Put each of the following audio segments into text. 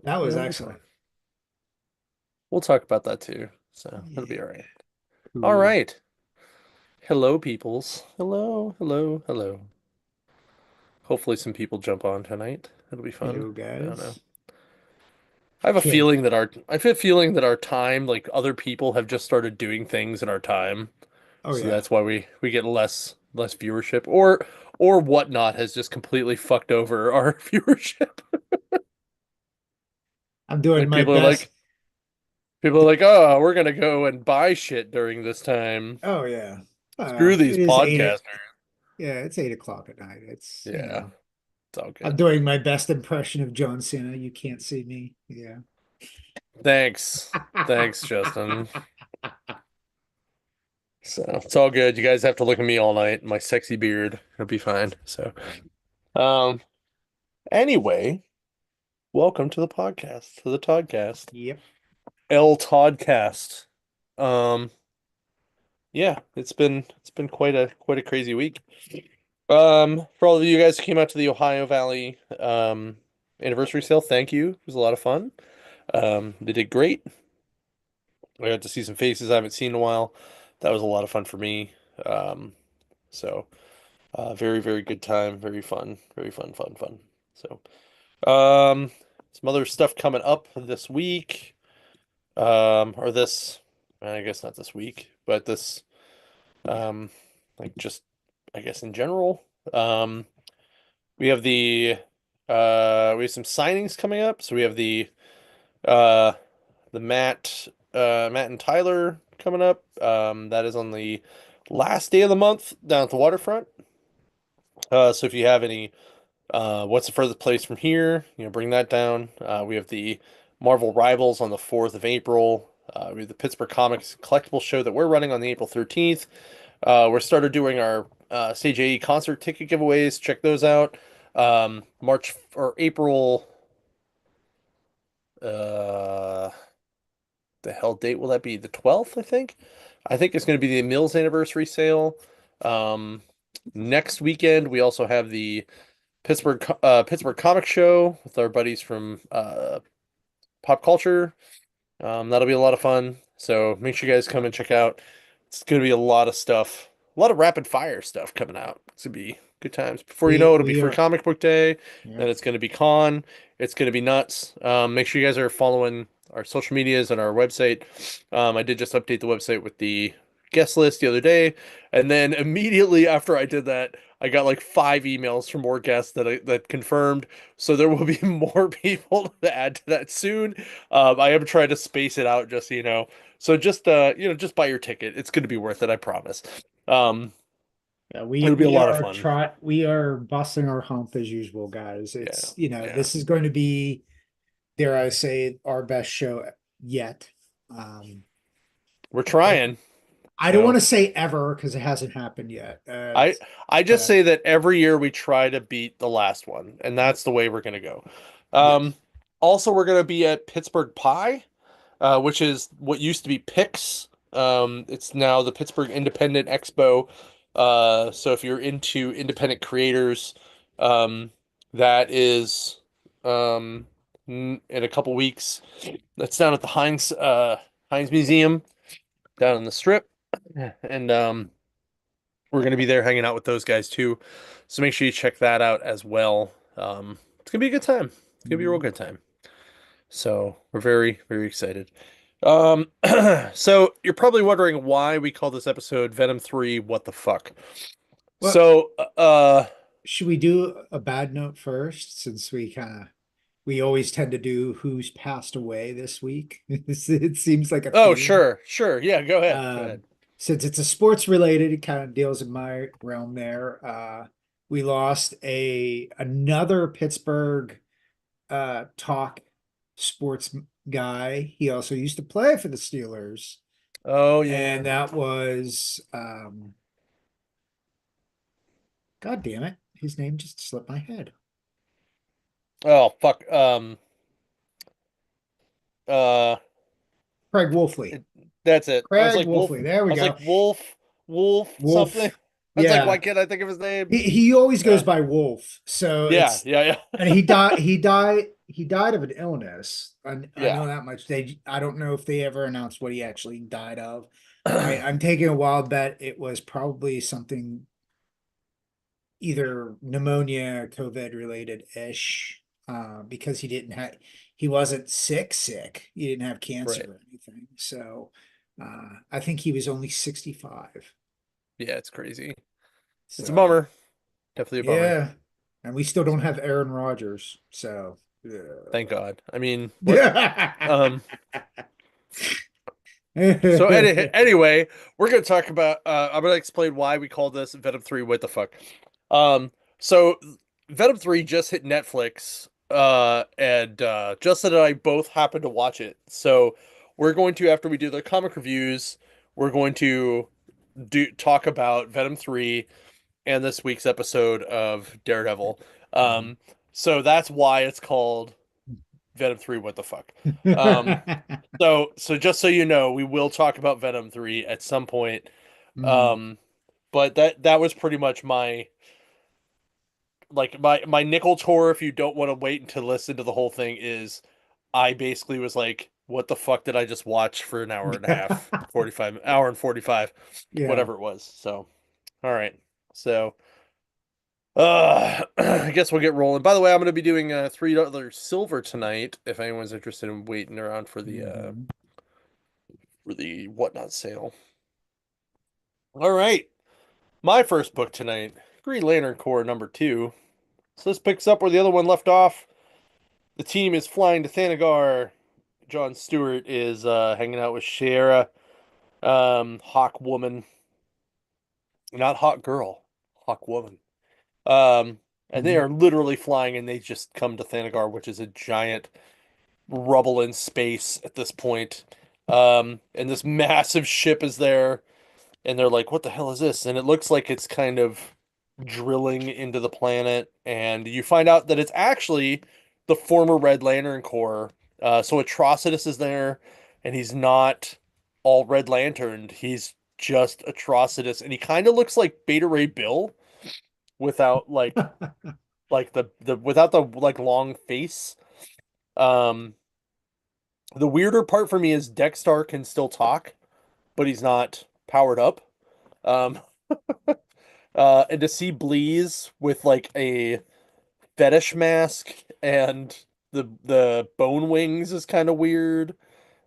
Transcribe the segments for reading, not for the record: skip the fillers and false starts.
That was It'll be fine. excellent. We'll talk about that too. So it'll be Yeah. all right. All Cool. right. Hello, peoples. Hello, hello, hello. Hopefully some people jump on tonight. It'll be fun. Hello, I don't know. guys. Yeah. I have a feeling that our time, like other people have just started doing things in our time. Oh, So yeah. that's why we get less viewership or whatnot has just completely fucked over our viewership. I'm doing Like my best. people are like, "Oh, we're gonna go and buy shit during this time. Oh, yeah. Screw It these is podcasters." yeah, it's 8 o'clock at night. Yeah, it's all I'm good. doing my best impression of John Cena. You can't see me. Yeah. Thanks. Thanks, Justin. So it's all good. You guys have to look at me all night, my sexy beard. It'll be fine. So, um, anyway, welcome to the podcast, to the Toddcast. Yep. L Toddcast. Um, yeah, it's been quite a crazy week. For all of you guys who came out to the Ohio Valley anniversary sale, thank you. It was a lot of fun. They did great. I got to see some faces I haven't seen in a while. That was a lot of fun for me. Um, so very, very good time. Very fun. Very fun, fun, fun. So, um, some other stuff coming up this week. Or this, I guess not this week, but this, um, like just, I guess in general. Um, we have we have some signings coming up. So we have uh, the Matt and Tyler coming up. That is on the last day of the month down at the waterfront. So if you have any, what's the furthest place from here? Bring that down. We have the Marvel Rivals on the 4th of April. We have the Pittsburgh Comics Collectible Show that we're running on the April 13th. We're started doing our Stage AE concert ticket giveaways. Check those out. March or April. Uh, the hell date will that be? The 12th, I think. I think it's going to be the Mills anniversary sale. Um, Next weekend we also have the Pittsburgh Comic Show with our buddies from Pop Culture. That'll be a lot of fun. So make sure you guys come and check out. It's going to be a lot of stuff, a lot of rapid fire stuff coming out. It's going to be good times. Before you We know it, it'll be we Free are Comic Book Day. yeah. Then it's going to be con. It's going to be nuts. Make sure you guys are following our social medias and our website. I did just update the website with the guest list the other day, and then immediately after I did that, I got like 5 emails from more guests that confirmed. So there will be more people to add to that soon. I am trying to space it out just so you know. So just just buy your ticket. It's going to be worth it, I promise. Um, Yeah, it'll be a lot of fun. we are busting our hump as usual, guys. Yeah. Yeah. This is going to be, dare I say, our best show yet. Um, We're I, trying. I don't want So to say ever because it hasn't happened yet. I I just But say that every year we try to beat the last one, and that's the way we're going to go. Um, yes. Also we're going to be at Pittsburgh Pie, which is what used to be Pix. It's now the Pittsburgh Independent Expo. So if you're into independent creators, um, that is in a couple weeks. That's down at the Heinz Museum down in the Strip, and we're gonna be there hanging out with those guys too. So make sure you check that out as well. It's gonna be a good time. It's gonna be a real Mhm. good time. So we're very, very excited. So you're probably wondering why we call this episode Venom 3, What the fuck? Well, So, should we do a bad note first, since we always tend to do who's passed away this week. It seems like a oh, theme. sure, sure. Yeah, go ahead. Go Um, ahead. since it's a sports related, it kind of deals in my realm there. We lost a another Pittsburgh talk sports guy. He also used to play for the Steelers, Oh, yeah. and that was God damn it, his name just slipped my head. Oh, fuck. Uh, Craig Wolfley. it, that's it. I was Craig like Wolf. Wolfley. There we I was go. like Wolf something. Wolf. I was like, why Yeah. can't I think of his name? He always goes Yeah. by Wolf. So Yeah, it's yeah, yeah. and he died he died of an illness. I Yeah. know that much. I don't know if they ever announced what he actually died of. I'm taking a wild bet it was probably something either pneumonia, COVID related ish, because he wasn't sick. He didn't have cancer Right. or anything. So, I think he was only 65. Yeah, it's crazy. It's a So, bummer. Definitely a bummer. yeah. And we still don't So have Aaron Rodgers. So, thank God. I mean, what? yeah. Um, so anyway, we're gonna talk about I'm gonna explain why we call this Venom 3 what the fuck. Um, so Venom 3 just hit Netflix, and Justin and I both happened to watch it. So we're going to, after we do the comic reviews, we're going to do talk about Venom 3 and this week's episode of Daredevil. Um, so that's why it's called Venom 3 what the fuck. Um, so just so you know, we will talk about Venom 3 at some point. Mm. Um, but that was pretty much my nickel tour, if you don't want to wait to listen to the whole thing, is I basically was like, what the fuck did I just watch for an hour and a half, 45 hour and 45, Yeah. whatever it was. So, all right. So, I guess we'll get rolling. By the way, I'm going to be doing $3 silver tonight if anyone's interested in waiting around Mhm. for the whatnot sale. All right. My first book tonight, Green Lantern Corps #2. So this picks up where the other one left off. The team is flying to Thanagar. John Stewart is hanging out with Shiera, Hawk Woman, not Hawk Girl, Hawk Woman. And they Mhm. are literally flying, and they just come to Thanagar, which is a giant rubble in space at this point. And this massive ship is there, and they're like, "What the hell is this?" And it looks like it's kind of drilling into the planet, and you find out that it's actually the former Red Lantern Corps. So Atrocitus is there, and he's not all Red Lanterned. He's just Atrocitus, and he kind of looks like Beta Ray Bill without like the without the like long face. Um, the weirder part for me is Dexter can still talk, but he's not powered up. Um, and to see Bleez with like a fetish mask and the bone wings is kind of weird.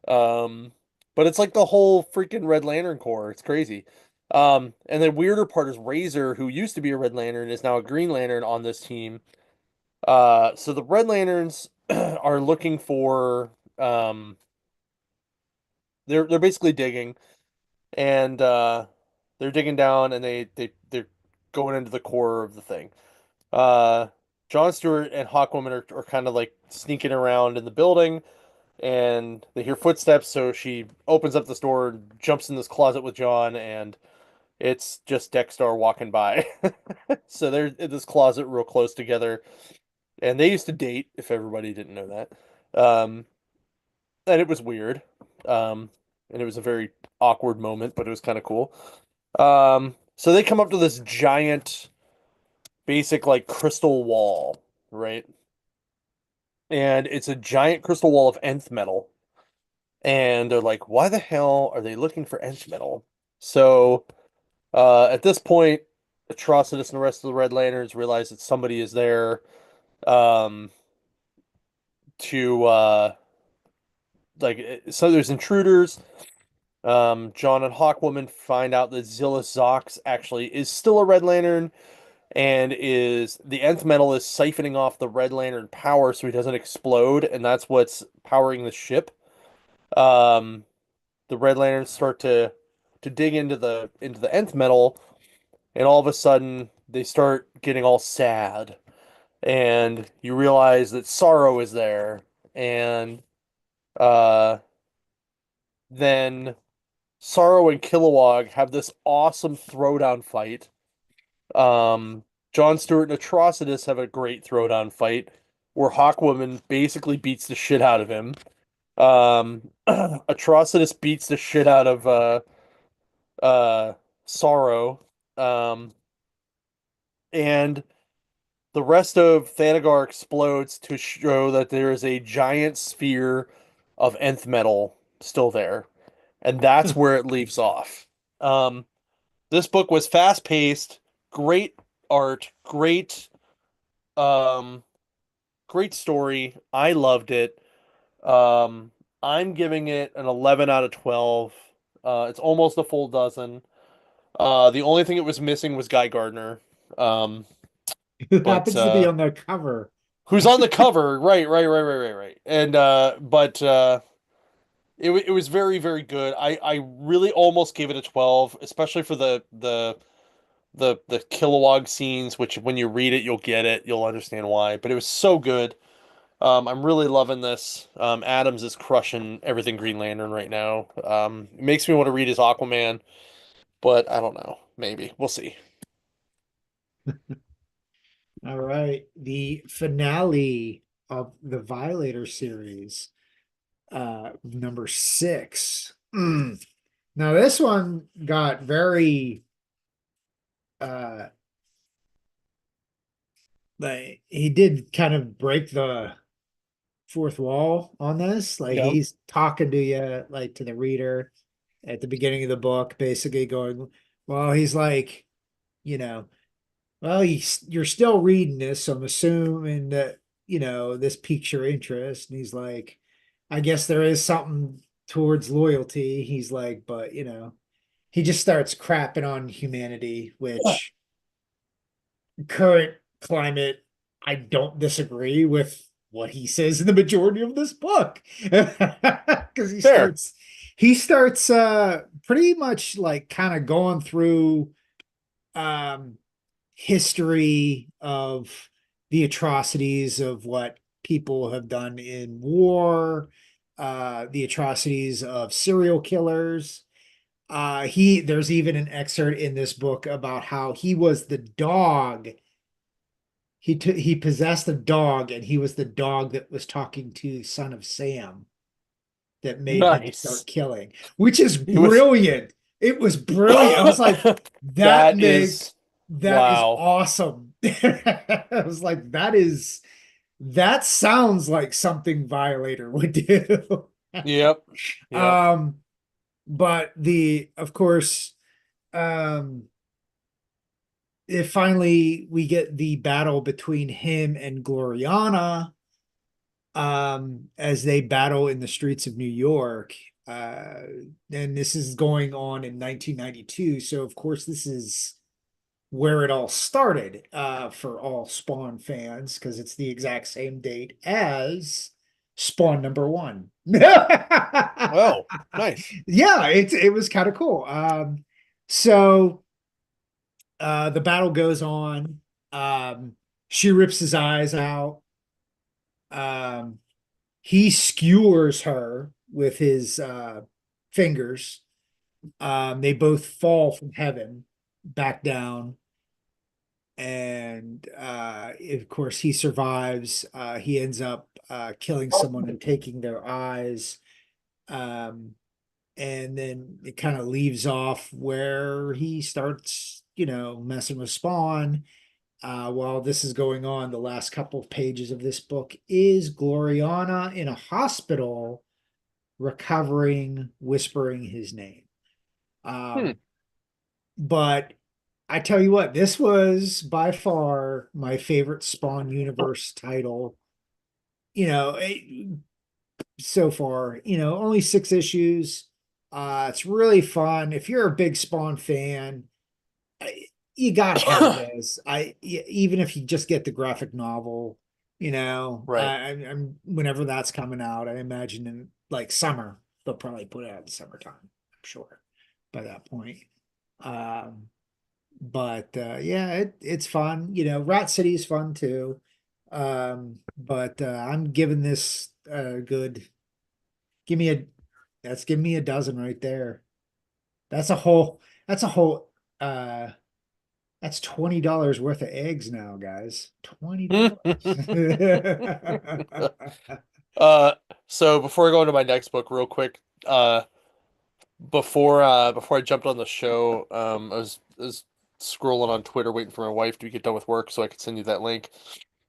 Um, but it's like the whole freaking Red Lantern Corps. It's crazy. And the weirder part is Razor, who used to be a Red Lantern, is now a Green Lantern on this team. So the Red Lanterns are looking for they're basically digging, and they're digging down, and they're going into the core of the thing. Uh, John Stewart and Hawkwoman are kind of like sneaking around in the building, and they hear footsteps. So she opens up this door and jumps in this closet with John, and it's just Dexter walking by. So they're in this closet real close together, and they used to date, if everybody didn't know that. And it was weird. Um, and it was a very awkward moment, but it was kind of cool. So they come up to this giant, basic like crystal wall, right? And it's a giant crystal wall of nth metal. And they're like, why the hell are they looking for nth metal? So at this point, Atrocitus and the rest of the Red Lanterns realize that somebody is there um, to so there's intruders. John and Hawkwoman find out that Zilla Zox actually is still a Red Lantern, and is the nth metal is siphoning off the Red Lantern power so he doesn't explode, and that's what's powering the ship. Um, the Red Lanterns start to dig into the nth metal, and all of a sudden they start getting all sad, and you realize that Sorrow is there, and uh, then Sorrow and Kilowog have this awesome throwdown fight. Um, John Stewart and Atrocitus have a great throwdown fight where Hawkwoman basically beats the shit out of him. Atrocitus beats the shit out of uh Sorrow. Um, and the rest of Thanagar explodes to show that there is a giant sphere of nth metal still there, and that's where it leaves off. Um, this book was fast paced, great art, um, great story. I loved it. Um, I'm giving it an 11 out of 12. It's almost a full dozen. The only thing it was missing was Guy Gardner. Um, Who but happens to be on the cover. who's on the cover? Right. And but it was very, very good. I really almost gave it a 12, especially for the Kilowog scenes, which when you read it, you'll get it, you'll understand why. But it was so good. I'm really loving this. Adams is crushing everything Green Lantern right now. It makes me want to read his Aquaman, but I don't know. Maybe we'll see. All right. The finale of the Violator series, number 6. Now this one got very uh like he did kind of break the fourth wall on this. Like Yep. he's talking to you, like to the reader at the beginning of the book, basically going, well, he's like, you know, well, you're still reading this, so I'm assuming that, this piques your interest. And he's like, I guess there is something towards loyalty. He's like, but, he just starts crapping on humanity, which current climate, I don't disagree with what he says in the majority of this book. Because Fair. he starts pretty much like kind of going through um history of the atrocities of what people have done in war, the atrocities of serial killers. There's even an excerpt in this book about how he was the dog. He possessed a dog, and he was the dog that was talking to Son of Sam that made him Nice. start killing, which is He was. brilliant. It was brilliant. I was like, that That make is that is wow. awesome. I was like, that sounds like something Violator would do. Yep. Yep. um, but of course, um, if finally we get the battle between him and Gloriana, as they battle in the streets of New York. Uh, and this is going on in 1992. So, of course, this is where it all started for all Spawn fans because it's the exact same date as Spawn number one. Oh, nice. Yeah, it was kind of cool. So the battle goes on. She rips his eyes out. Um, he skewers her with his fingers. They both fall from heaven back down. And of course, he survives. He ends up killing someone and taking their eyes. Um, and then it kind of leaves off where he starts, messing with Spawn. While this is going on, the last couple of pages of this book is Gloriana in a hospital recovering, whispering his name. Hmm. Um, but I tell you what, this was by far my favorite Spawn universe title. You know, so far, only 6 issues. It's really fun. If you're a big Spawn fan, you gotta have this. Even if you just get the graphic novel, Right. I'm whenever that's coming out, I imagine in like summer, they'll probably put it out in summertime, I'm sure, by that point. Um, but yeah, it's fun. Rat City is fun too. But I'm giving this a good. Give me a. That's giving me a dozen right there. That's a whole. That's a whole. Uh, that's $20 worth of eggs now, guys. $20. Uh, so before I go into my next book, real quick, before I jumped on the show, I was scrolling on Twitter waiting for my wife to get done with work so I could send you that link.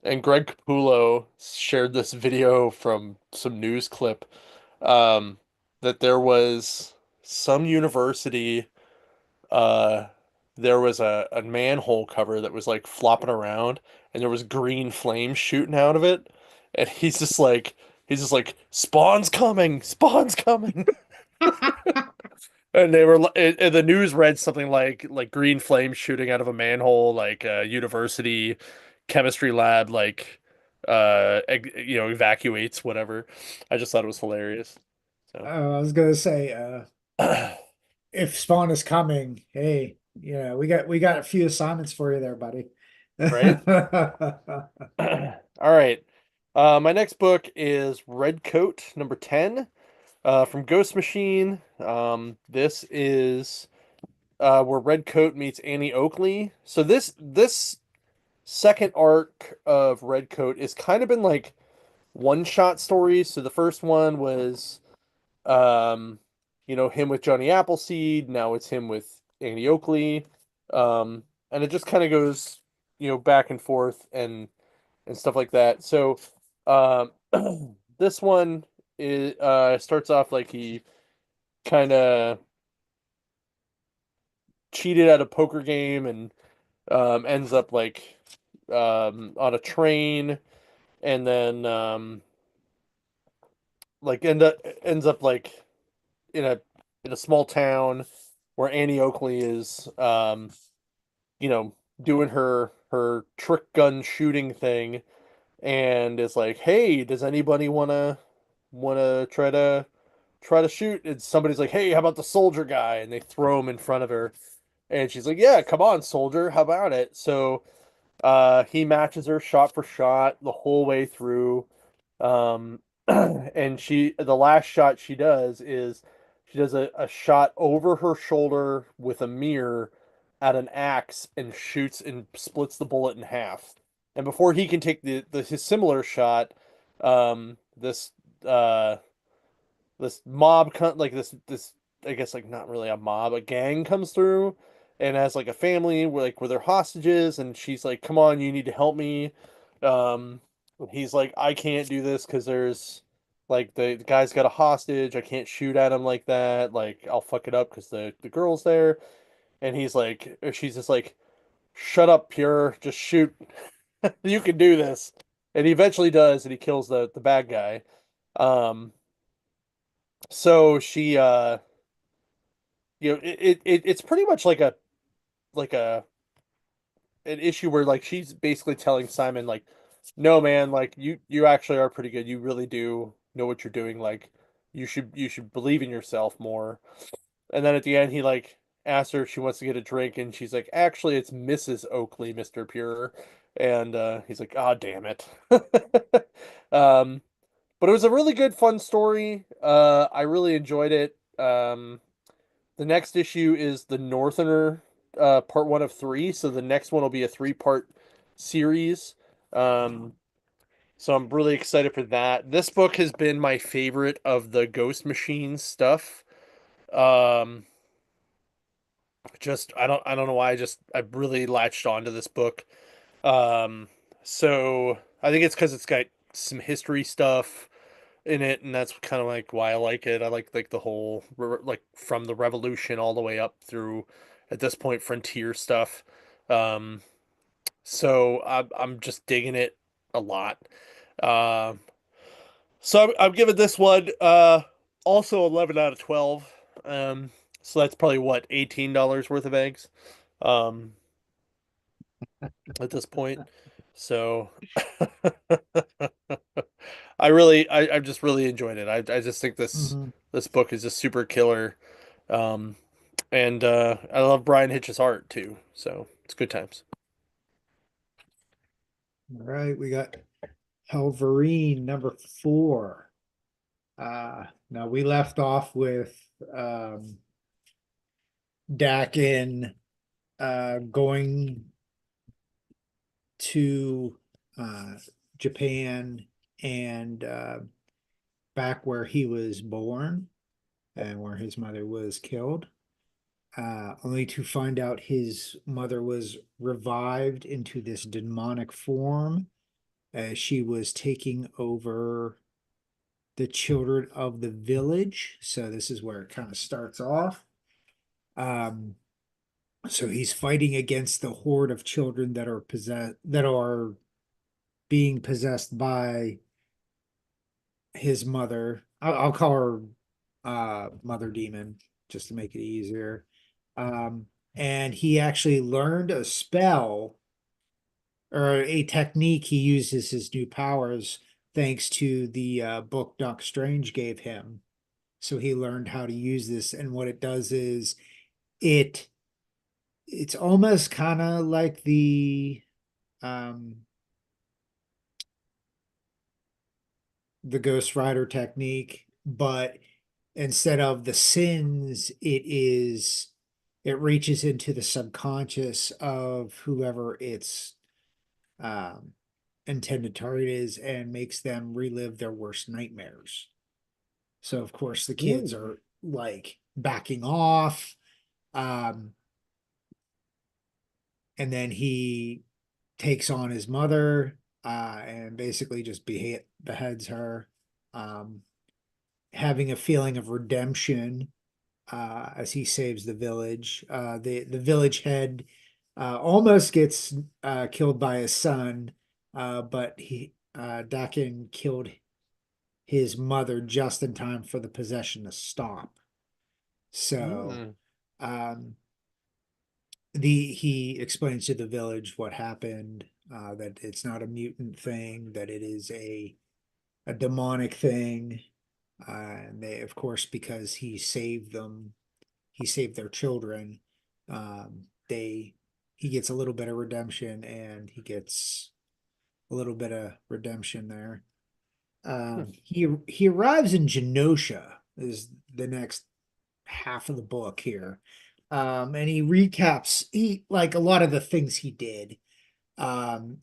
And Greg Capullo shared this video from some news clip, um, that there was some university, uh, there was a manhole cover that was like flopping around, and there was green flames shooting out of it, and spawn's coming, spawn's coming. And they were and the news read something like green flames shooting out of a manhole, like a university chemistry lab, like evacuates whatever. I just thought it was hilarious. So I was gonna say, if Spawn is coming, hey, we got a few assignments for you there, buddy. right. All right. My next book is Red Coat number 10, from Ghost Machine. This is where Red Coat meets Annie Oakley. So this second arc of Red Coat is kind of been like one shot stories. So the first one was um him with Johnny Appleseed. Now it's him with Annie Oakley. And it just kind of goes, back and forth and stuff like that. So um this one is starts off like he kind of cheated at a poker game and ends up like on a train, and then like ends up like in a small town where Annie Oakley is doing her trick gun shooting thing, and is like, "Hey, does anybody wanna try to shoot?" And somebody's like, "Hey, how about the soldier guy?" And they throw him in front of her, and she's like, "Yeah, come on, soldier, how about it?" So he matches her shot for shot the whole way through. And the last shot she does is she does a shot over her shoulder with a mirror at an axe and shoots and splits the bullet in half. And before he can take his similar shot, this uh like this I guess like not really a mob, a gang comes through and has like a family where they're hostages, and she's like, "Come on, you need to help me." Um he's like, "I can't do this because there's like the guy's got a hostage. I can't shoot at him like that. Like I'll fuck it up because the girl's there." And she's just like, "Shut up, Pure. Just shoot. You can do this." And he eventually does, and he kills the bad guy. Um so she it's pretty much like a an issue where like she's basically telling Simon like, "No, man, like you actually are pretty good. You really do know what you're doing. Like you should believe in yourself more." And then at the end he like asks her if she wants to get a drink, and she's like, "Actually, it's Mrs. Oakley, Mr. Pure." And he's like, "Ah, damn it." um but it was a really good fun story. I really enjoyed it. The next issue is the Northerner, part one of three. So the next one will be a three-part series. Um, so I'm really excited for that. This book has been my favorite of the Ghost Machine stuff. Um, just I don't know why I really latched onto this book. Um, so I think it's because it's got some history stuff in it, and that's kind of like why I like it. I like the whole like from the Revolution all the way up through at this point frontier stuff. Um, so I'm just digging it a lot. Um, so I'm giving this one also 11 out of 12. Um, so that's probably what, $18 worth of eggs um at this point. So I just really enjoyed it. I just think Mhm. this book is just super killer. Um, and I love Brian Hitch's art too. So it's good times. All right, we got Helverine number 4. Now we left off with Dakin going to uh, Japan and back where he was born and where his mother was killed. only to find out his mother was revived into this demonic form as she was taking over the children of the village. So this is where it kind of starts off. Um, so he's fighting against the horde of children that are being possessed by his mother. I'll call her Mother Demon just to make it easier. Um, and he actually learned a spell or a technique he uses his new powers thanks to the book Doc Strange gave him. So he learned how to use this, and what it does is it it's almost kind of like um the Ghost Rider technique, but instead of the sins, it reaches into the subconscious of whoever its um intended target is and makes them relive their worst nightmares. So of course the kids Mm. are like backing off. Um, and then he takes on his mother and basically just beheads her, um, having a feeling of redemption as he saves the village. The village head almost gets killed by his son, but Dakin killed his mother just in time for the possession to stop. So Mm. um, he explains to the village what happened, that it's not a mutant thing, that it is a demonic thing. And they, of course, because he saved their children. They he gets a little bit of redemption, and he gets a little bit of redemption there. Hmm. He arrives in Genosha is the next half of the book here. And he recaps he like a lot of the things he did,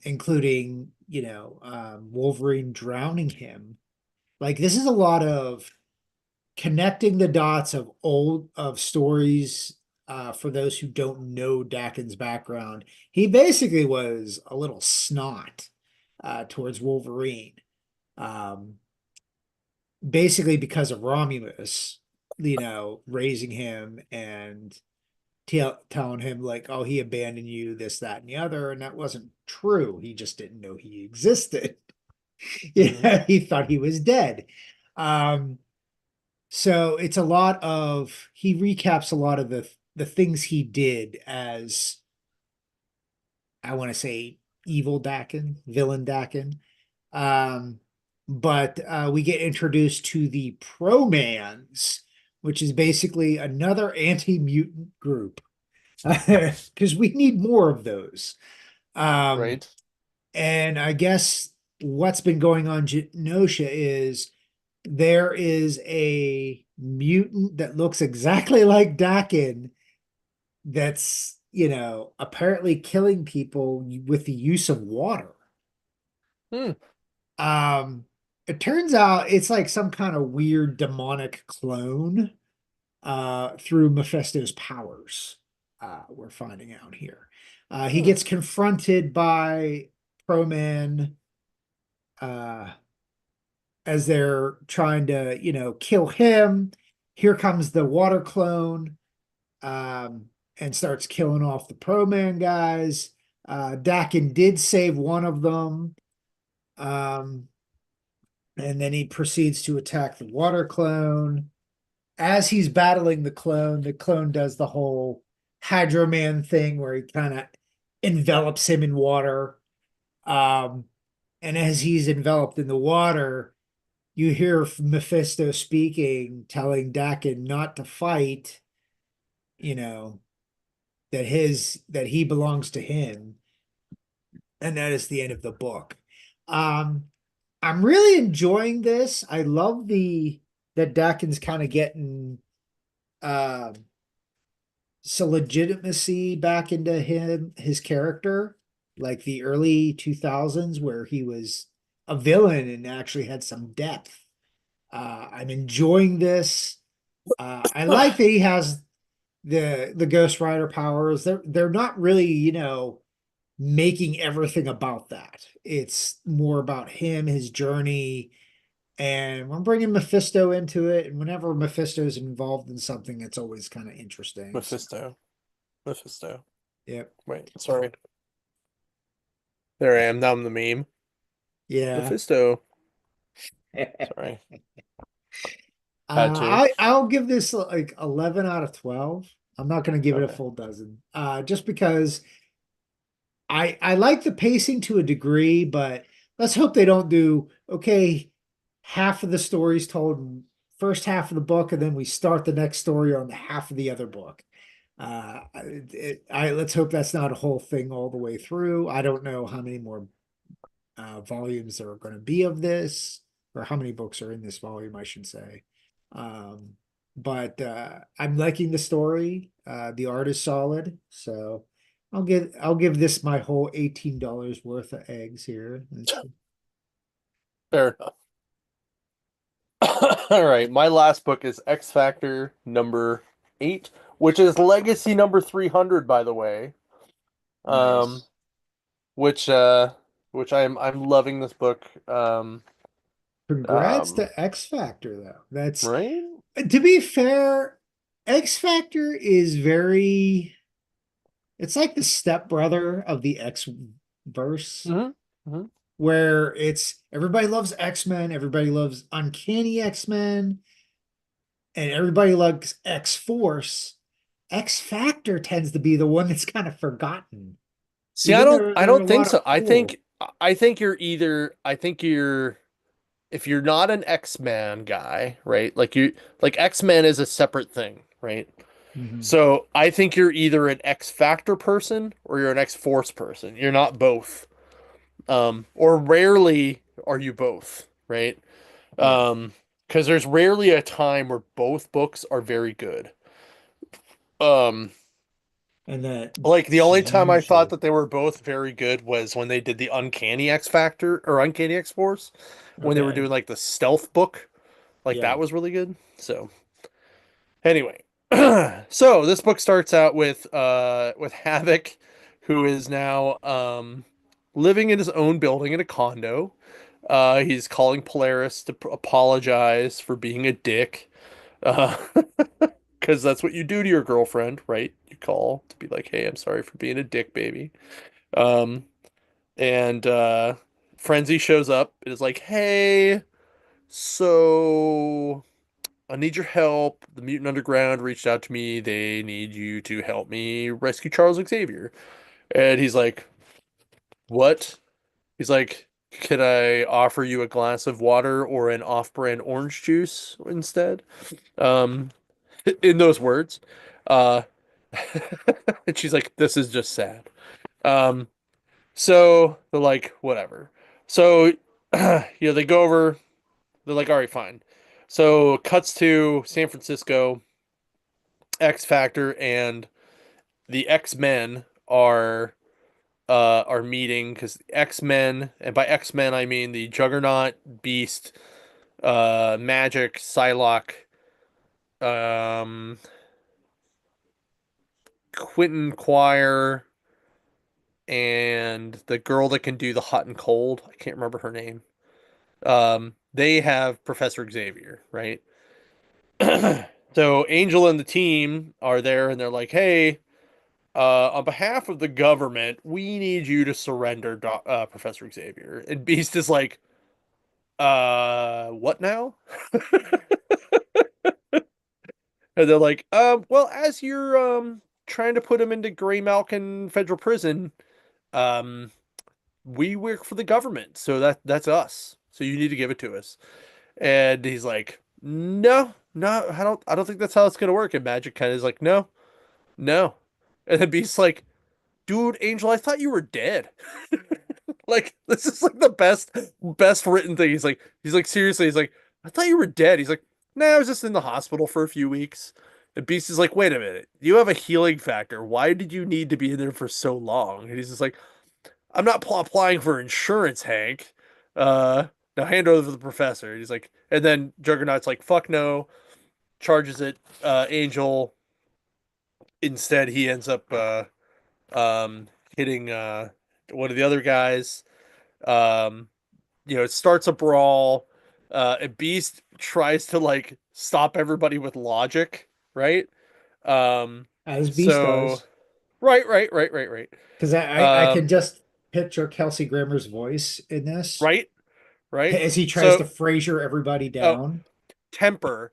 including, Wolverine drowning him. Like this is a lot of connecting the dots of stories, for those who don't know Dakin's background. He basically was a little snot towards Wolverine. Um, Basically because of Romulus, raising him and telling him like, oh, he abandoned you, this, that, and the other, and that wasn't true. He just didn't know he existed. Mhm. Yeah, he thought he was dead. Um, so it's a lot of he recaps a lot of the things he did as, I want to say, evil Dakin, villain Dakin. Um, but we get introduced to the Promans, which is basically another anti-mutant group because we need more of those. Um, Right. and I guess what's been going on Genosha is there is a mutant that looks exactly like Dakin that's, apparently killing people with the use of water. Hmm. Um, it turns out it's like some kind of weird demonic clone through Mephisto's powers. We're finding out here. He Hmm. gets confronted by Pro-Man uh, as they're trying to, kill him. Here comes the water clone, um, and starts killing off the Pro-Man guys. Dakin did save one of them. Um, and then he proceeds to attack the water clone. As he's battling the clone does the whole Hydro Man thing where he kind of envelops him in water. Um, and as he's enveloped in the water, you hear Mephisto speaking, telling Dakin not to fight, you know, that he belongs to him. And that is the end of the book. Um, I'm really enjoying this. I love the that Dakin's kind of getting uh, some legitimacy back into his character, like the early 2000s, where he was a villain and actually had some depth. I'm enjoying this. I like that he has. the Ghost Rider powers, they're not really, making everything about that. It's more about him, his journey, and we're bringing Mephisto into it. And whenever Mephisto's involved in something, it's always kind of interesting. So, Mephisto. Mephisto. yep. Wait, sorry. There I am. Now I'm the meme. Yeah. Mephisto. Sorry. Had to. I'll give this like 11 out of 12. I'm not going to give it a Okay. full dozen. Just because I like the pacing to a degree, but let's hope they don't do okay, half of the story's told in first half of the book, and then we start the next story on the half of the other book. Let's hope that's not a whole thing all the way through. I don't know how many more volumes there are going to be of this, or how many books are in this volume, I should say. Um, but I'm liking the story. The art is solid, so I'll give this my whole $18 worth of eggs here. Fair enough. All right. My last book is X Factor number 8, which is Legacy number 300, by the way. Um, Nice. which uh which I'm loving this book. Congrats Um, to X Factor, though. That's right? To be fair, X Factor is very, it's like the stepbrother of the X verse, hmm hmm where it's everybody loves X-Men, everybody loves Uncanny X-Men, and everybody loves X-Force. X Factor tends to be the one that's kind of forgotten, See, even though I there are a don't lot think of so. cool. I think you're either I think you're if you're not an X-Man guy, right? Like X-Men is a separate thing, right? Mhm. So I think you're either an X Factor person or you're an X Force person. You're not both. Or rarely are you both, right? Yeah, Because there's rarely a time where both books are very good. Um, and like the that's only time I thought usually that they were both very good was when they did the Uncanny X Factor or Uncanny X Force, when they were okay. doing like the stealth book. Like that Yeah, was really good. So anyway, so this book starts out with Havoc, who is now living in his own building in a condo. He's calling Polaris to apologize for being a dick. Uh, because that's what you do to your girlfriend, right? You call to be like, "Hey, I'm sorry for being a dick, baby." Um, and Frenzy shows up and is like, "Hey, so I need your help. The Mutant Underground reached out to me. They need you to help me rescue Charles Xavier." And he's like, "What?" He's like, "Can I offer you a glass of water or an off-brand orange juice instead?" Um, in those words. Uh, and she's like, "This is just sad." Um, so they're like, whatever. So, they go over. They're like, all right, fine. So cuts to San Francisco. X Factor and the X-Men are meeting because X-Men, and by X-Men I mean the Juggernaut, Beast, Magic, Psylocke, um, Quentin Quire, and the girl that can do the hot and cold. I can't remember her name. They have Professor Xavier, right? So Angel and the team are there, and they're like, "Hey, on behalf of the government, we need you to surrender Professor Xavier." And Beast is like, what now?" And they're like, well, as you're trying to put him into Greymalkin Federal Prison, um, we work for the government, so that's us. So you need to give it to us." And he's like, "No, no, I don't think that's how it's gonna work." And Magic kind of is like, "No, no." And then Beast's like, "Dude, Angel, I thought you were dead." Like this is like the best written thing. He's like seriously, he's like, "I thought you were dead." He's like, "Nah, I was just in the hospital for a few weeks." And Beast is like, "Wait a minute, you have a healing factor. Why did you need to be in there for so long?" And he's just like, "I'm not applying for insurance, Hank. Now hand over to the professor." And he's like, and then Juggernaut's like, "Fuck no," charges it. Angel instead he ends up hitting one of the other guys. Um, it starts a brawl. And Beast tries to like stop everybody with logic, right? Um, As Beast so does. right. Because I Um, can just picture Kelsey Grammer's voice in this right, right. as he tries to So, Frasier everybody oh, down. temper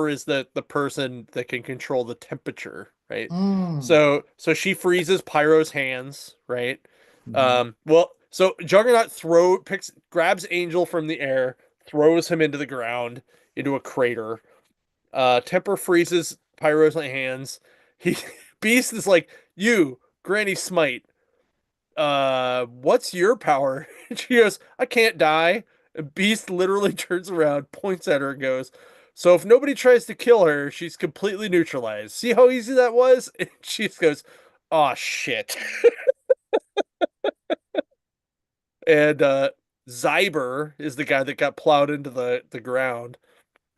is the person that can control the temperature, right? Mm. So she freezes Pyro's hands, right? Mhm. Well, so Juggernaut grabs Angel from the air, throws him into the ground, into a crater. Temper freezes Pyro's hands. He Beast is like, "You, Granny Smite, what's your power?" And she goes, "I can't die." And Beast literally turns around, points at her, and goes, "So if nobody tries to kill her, she's completely neutralized. See how easy that was?" And she just goes, "Oh shit." And Zyber is the guy that got plowed into the ground.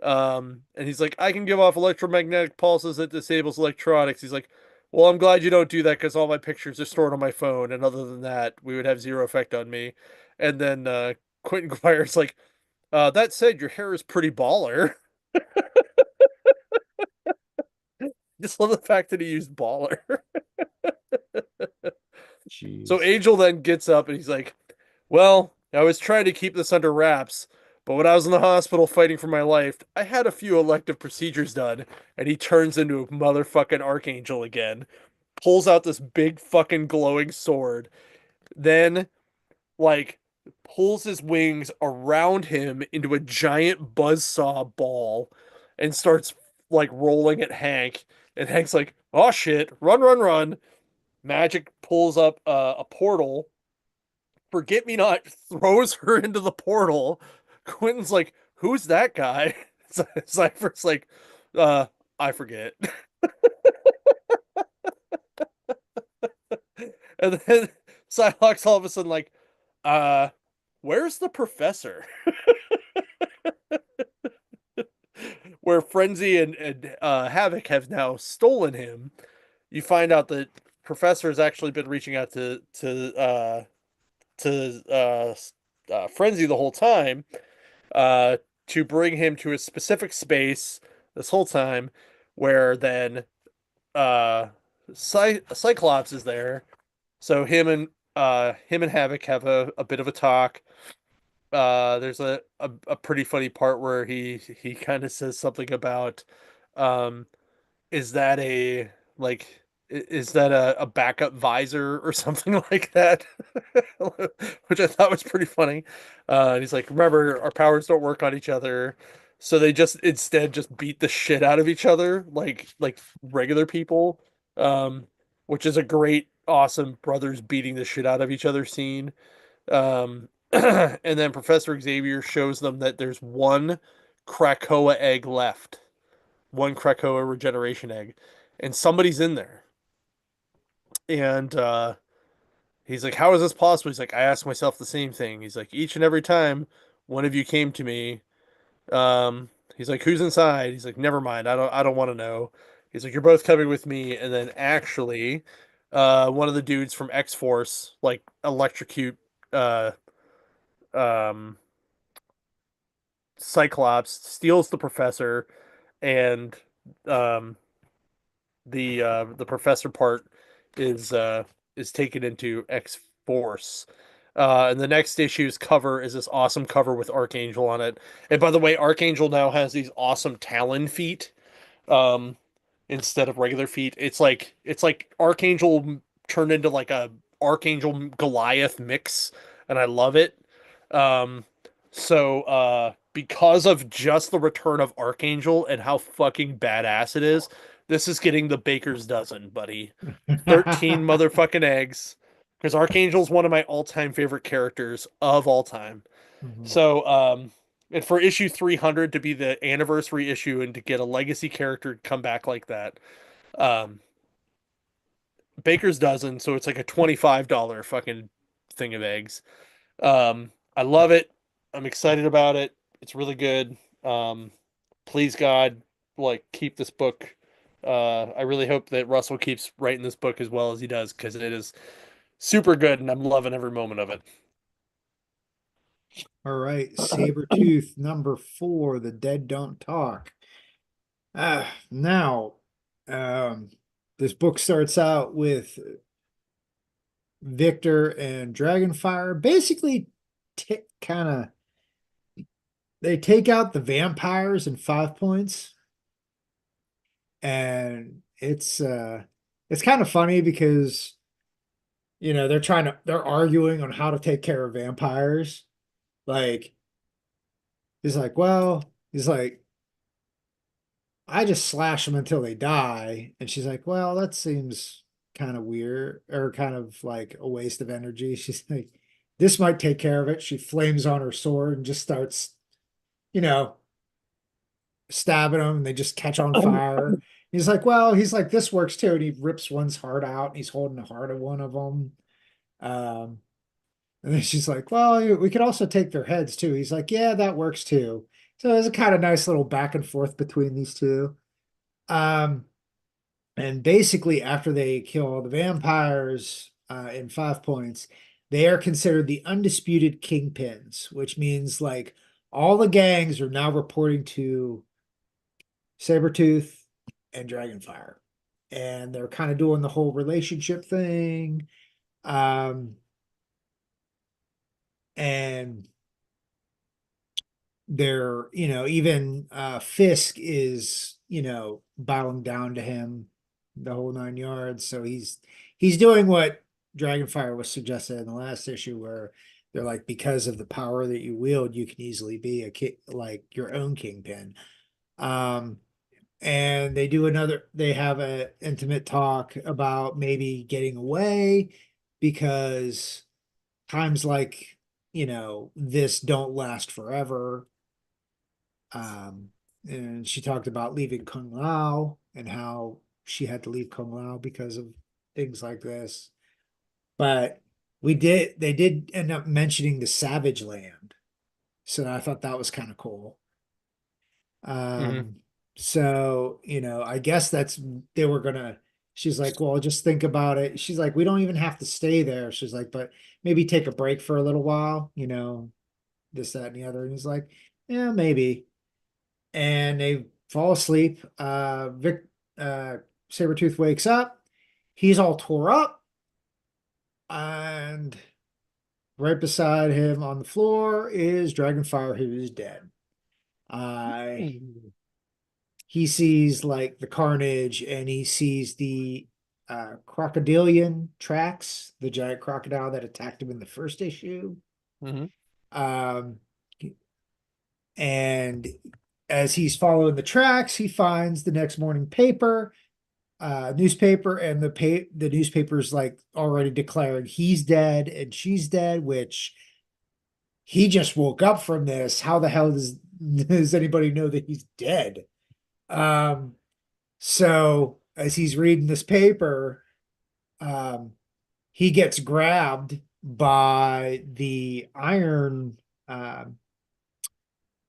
And he's like, "I can give off electromagnetic pulses that disables electronics." He's like, "Well, I'm glad you don't do that because all my pictures are stored on my phone, and other than that, we would have zero effect on me." And then Quentin Quire's like, "That said, your hair is pretty baller." Just love the fact that he used baller. So Jeez. Angel then gets up and he's like, "Well, I was trying to keep this under wraps, but when I was in the hospital fighting for my life, I had a few elective procedures done." And he turns into a motherfucking archangel again, pulls out this big fucking glowing sword, then like pulls his wings around him into a giant buzzsaw ball and starts like rolling at Hank. And Hank's like, "Oh shit, run. Magic pulls up a portal. Forget Me Not throws her into the portal. Quentin's like, "Who's that guy?" Cypher's like, uh, "I forget." And then Psylocke's all of a sudden like, uh, "Where's the professor?" Where Frenzy and Havoc have now stolen him. You find out that Professor has actually been reaching out to Frenzy the whole time, uh, to bring him to a specific space this whole time, where then uh, Cyclops is there. So him and Havoc have a bit of a talk. There's a pretty funny part where he kind of says something about, um, is that a like is that a backup visor or something like that? Which I thought was pretty funny. And he's like, "Remember, our powers don't work on each other." So they just instead just beat the shit out of each other like regular people. Um, which is a great, awesome brothers beating the shit out of each other scene. And then Professor Xavier shows them that there's one Krakoa egg left, one Krakoa regeneration egg, and somebody's in there. And he's like, "How is this possible?" He's like, "I ask myself the same thing." He's like, "Each and every time one of you came to me, he's like, "Who's inside?" He's like, "Never mind. I don't want to know." He's like, "You're both coming with me." And then actually, one of the dudes from X-Force like electrocute uh um Cyclops, steals the professor, and um the professor part is taken into X Force. And the next issue's cover is this awesome cover with Archangel on it. And by the way, Archangel now has these awesome Talon feet, um, instead of regular feet. It's like Archangel turned into like a Archangel Goliath mix, and I love it. Um, so because of just the return of Archangel and how fucking badass it is, this is getting the baker's dozen, buddy. 13 motherfucking eggs. Because Archangel's one of my all-time favorite characters of all time. Mhm. So, and for issue 300 to be the anniversary issue and to get a legacy character to come back like that, um, Baker's dozen, so it's like a $25 fucking thing of eggs. I love it. I'm excited about it. It's really good. Please God, like keep this book I really hope that Russell keeps writing this book as well as he does because it is super good and I'm loving every moment of it. All right, Sabretooth number 4, The Dead Don't Talk. Now, um, this book starts out with Victor and Dragonfire basically kind of they take out the vampires in 5 points, and it's kind of funny because they're arguing on how to take care of vampires. Like he's like, well, he's like, I just slash them until they die. And she's like, well, that seems kind of weird or kind of like a waste of energy. She's like, this might take care of it. She flames on her sword and just starts, you know, stabbing them and they just catch on fire. He's like, well, he's like, this works too. And he rips one's heart out and he's holding the heart of one of them. Um, and then she's like, well, we could also take their heads too. He's like, yeah, that works too. So it's a kind of nice little back and forth between these two. Um, And basically, after they kill all the vampires in 5 points, they are considered the undisputed kingpins, which means like all the gangs are now reporting to Sabretooth and Dragonfire. And they're kind of doing the whole relationship thing. Um, and they're, even Fisk is, bowing down to him the whole 9 yards. So he's doing what Dragonfire was suggested in the last issue, where they're like, because of the power that you wield, you can easily be like your own kingpin. Um, and they have a intimate talk about maybe getting away because times like, this don't last forever. Um, and she talked about leaving Kung Lao and how she had to leave Kung Lao because of things like this. But they did end up mentioning the Savage Land. So I thought that was kind of cool. Hmm. Um, so, I guess they were gonna, she's like, well, just think about it. She's like, we don't even have to stay there. She's like, but maybe take a break for a little while, this, that, and the other. And he's like, yeah, maybe. And they fall asleep. Uh, Sabretooth wakes up. He's all tore up. And right beside him on the floor is Dragonfire, who is dead. Uh, he sees like the carnage and he sees the crocodilian tracks, the giant crocodile that attacked him in the first issue. Hmm. Um, and as he's following the tracks, he finds the next morning newspaper, and the newspaper's like already declaring he's dead and she's dead, which he just woke up from this. How the hell does anybody know that he's dead? Um, so as he's reading this paper, um, he gets grabbed by um,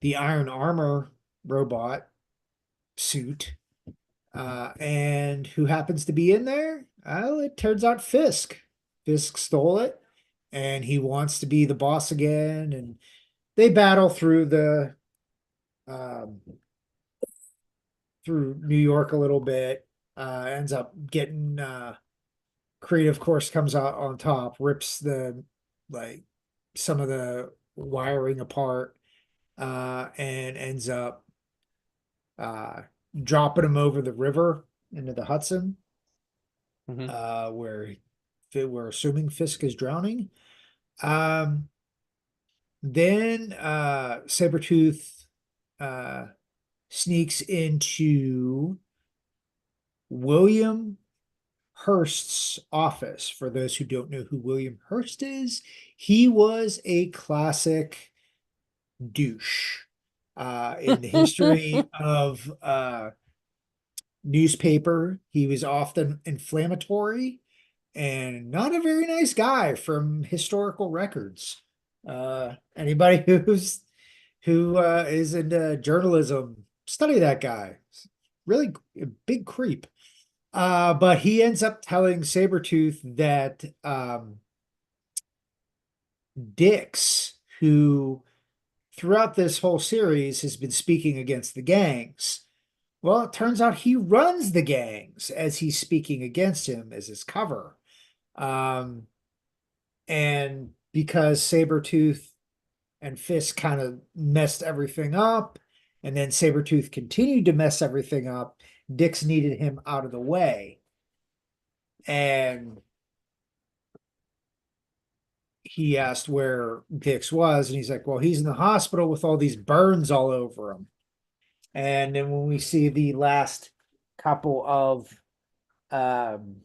the iron armor robot suit. And who happens to be in there? Well, it turns out Fisk. Fisk stole it, and he wants to be the boss again. And they battle um, through New York a little bit. Ends up getting Creed, of course, comes out on top, rips like some of the wiring apart, and ends up uh, dropping him over the river into the Hudson, Hmm. where we're assuming Fisk is drowning. Um, then Sabretooth uh, sneaks into William Hearst's office. For those who don't know who William Hearst is, he was a classic douche in the history of newspaper. He was often inflammatory and not a very nice guy from historical records. Anybody who is into journalism, study that guy. really a big creep. But he ends up telling Sabretooth that Dix, who throughout this whole series has been speaking against the gangs. Well, it turns out he runs the gangs as he's speaking against him as his cover. Um, and because Sabretooth and Fisk kind of messed everything up, and then Sabretooth continued to mess everything up, Dix needed him out of the way. And he asked where Dix was, and he's like, well, he's in the hospital with all these burns all over him. And then when we see the last couple of um,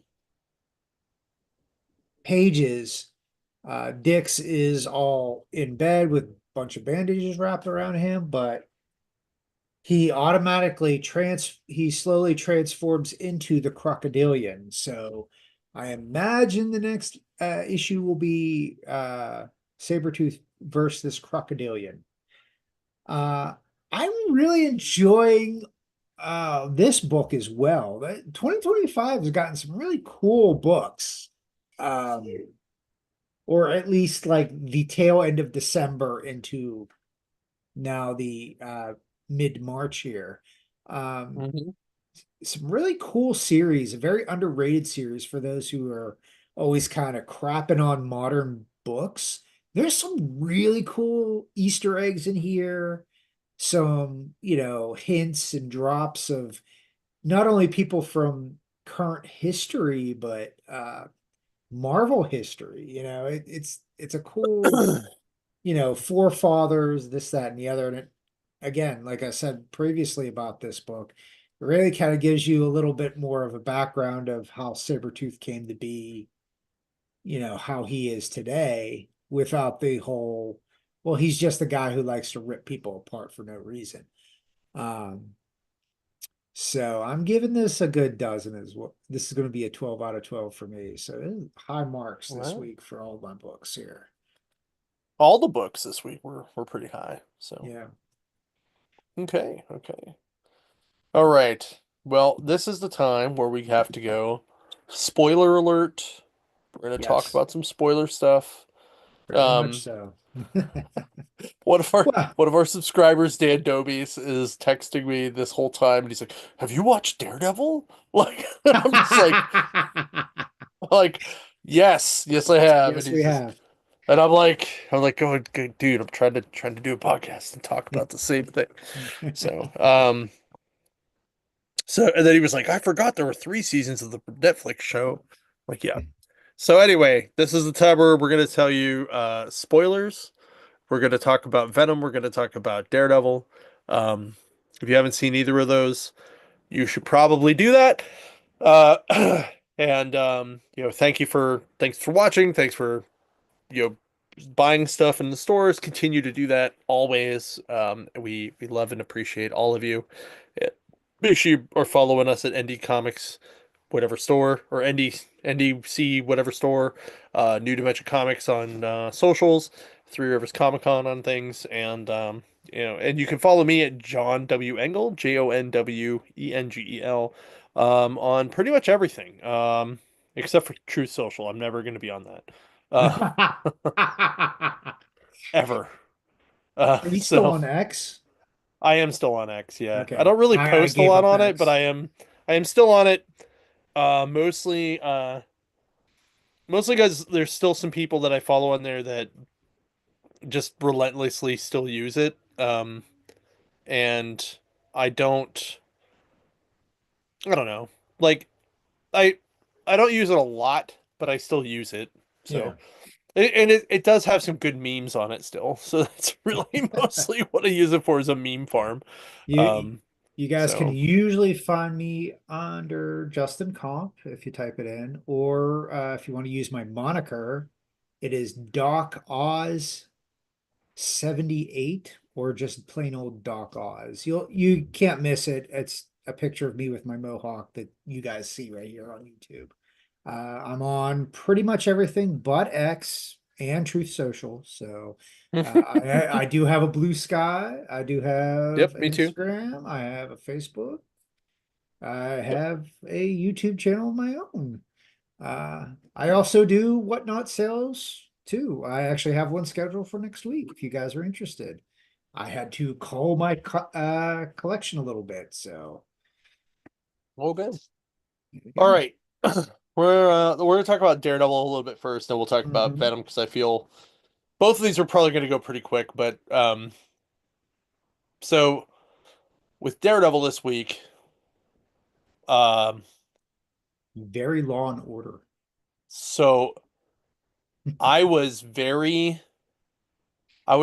pages, Dix is all in bed with a bunch of bandages wrapped around him, but he slowly transforms into the crocodilian. So I imagine the next issue will be Sabretooth versus this crocodilian. Uh, I'm really enjoying this book as well. 2025 has gotten some really cool books. Um, or at least like the tail end of December into now the mid-March here. Um, Mm-hmm. some really cool series, a very underrated series for those who are always kind of crapping on modern books. There's some really cool Easter eggs in here, some, hints and drops of not only people from current history, but Marvel history. It's a cool, forefathers, this, that, and the other. And it, again, like I said previously about this book, it really kind of gives you a little bit more of a background of how Sabretooth came to be, how he is today without the whole, well, he's just a guy who likes to rip people apart for no reason. Um, so I'm giving this a good dozen as well. This is going to be a 12 out of 12 for me. So this is high marks this Well, week for all my books here. all the books this week were pretty high. So Yeah. okay, okay. All right. Well, this is the time where we have to go. Spoiler alert. We're gonna talk Yes. about some spoiler stuff. Very much Um, so. one of our Well, one of our subscribers, Dan Dobies, is texting me this whole time, and he's like, "Have you watched Daredevil?" Like, I'm just like, yes, yes, I have. And yes, we he's just, have. and I'm like, going, dude, I'm trying to do a podcast and talk about the same thing. So, and then he was like, I forgot there were 3 seasons of the Netflix show. Like, yeah. So anyway, this is the time where we're gonna tell you spoilers. We're gonna talk about Venom. We're gonna talk about Daredevil. Um, if you haven't seen either of those, you should probably do that. And thanks for watching. Thanks for you know buying stuff in the stores. Continue to do that always. We love and appreciate all of you. Yeah. Make sure you are following us at ND Comics, whatever store, or NDC whatever store. New Dimension Comics on socials. Three Rivers Comic Con on things, and and you can follow me at John W Engel, JONWENGEL, on pretty much everything, except for Truth Social. I'm never going to be on that. Uh, Are ever. you still So on X? I am still on X. Yeah, I Okay. don't really I post a gave lot up on it, but X. I am still on it. Mostly mostly because there's still some people that I follow on there that just relentlessly still use it. And I don't I don't know. Like I I don't use it a lot, but I still use it. Yeah. So it does have some good memes on it still. So that's really mostly what I use it for is a meme farm. You Um, you guys can so usually find me under Justin Comp if you type it in, or if you want to use my moniker, it is Doc Oz 78 or just plain old Doc Oz. You can't miss it. It's a picture of me with my mohawk that you guys see right here on YouTube. I'm on pretty much everything but X and Truth Social. So I do have a Blue Sky. I do have yep, me an too. Instagram. I have a Facebook. I have a YouTube channel of my own. I also do whatnot sales too. I actually have one scheduled for next week if you guys are interested. I had to cull my collection a little bit, so Okay. here we All go. right. We're gonna talk about Daredevil a little bit first, and we'll talk about Mhm. Venom because I feel both of these are probably gonna go pretty quick. But so with Daredevil this week, um, Very Law and Order. so I was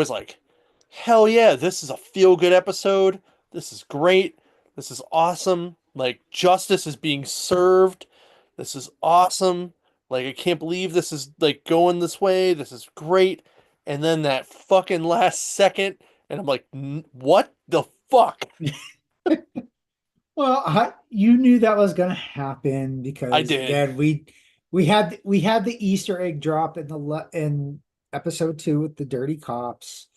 like, hell yeah, this is a feel good episode. This is great. This is awesome. Like, justice is being served. This is awesome. Like, I can't believe this is like going this way. This is great. And then that fucking last second, and I'm like, what the fuck? Well, you knew that was going to happen I because did. again, we had the Easter egg drop in in episode 2 with the dirty cops,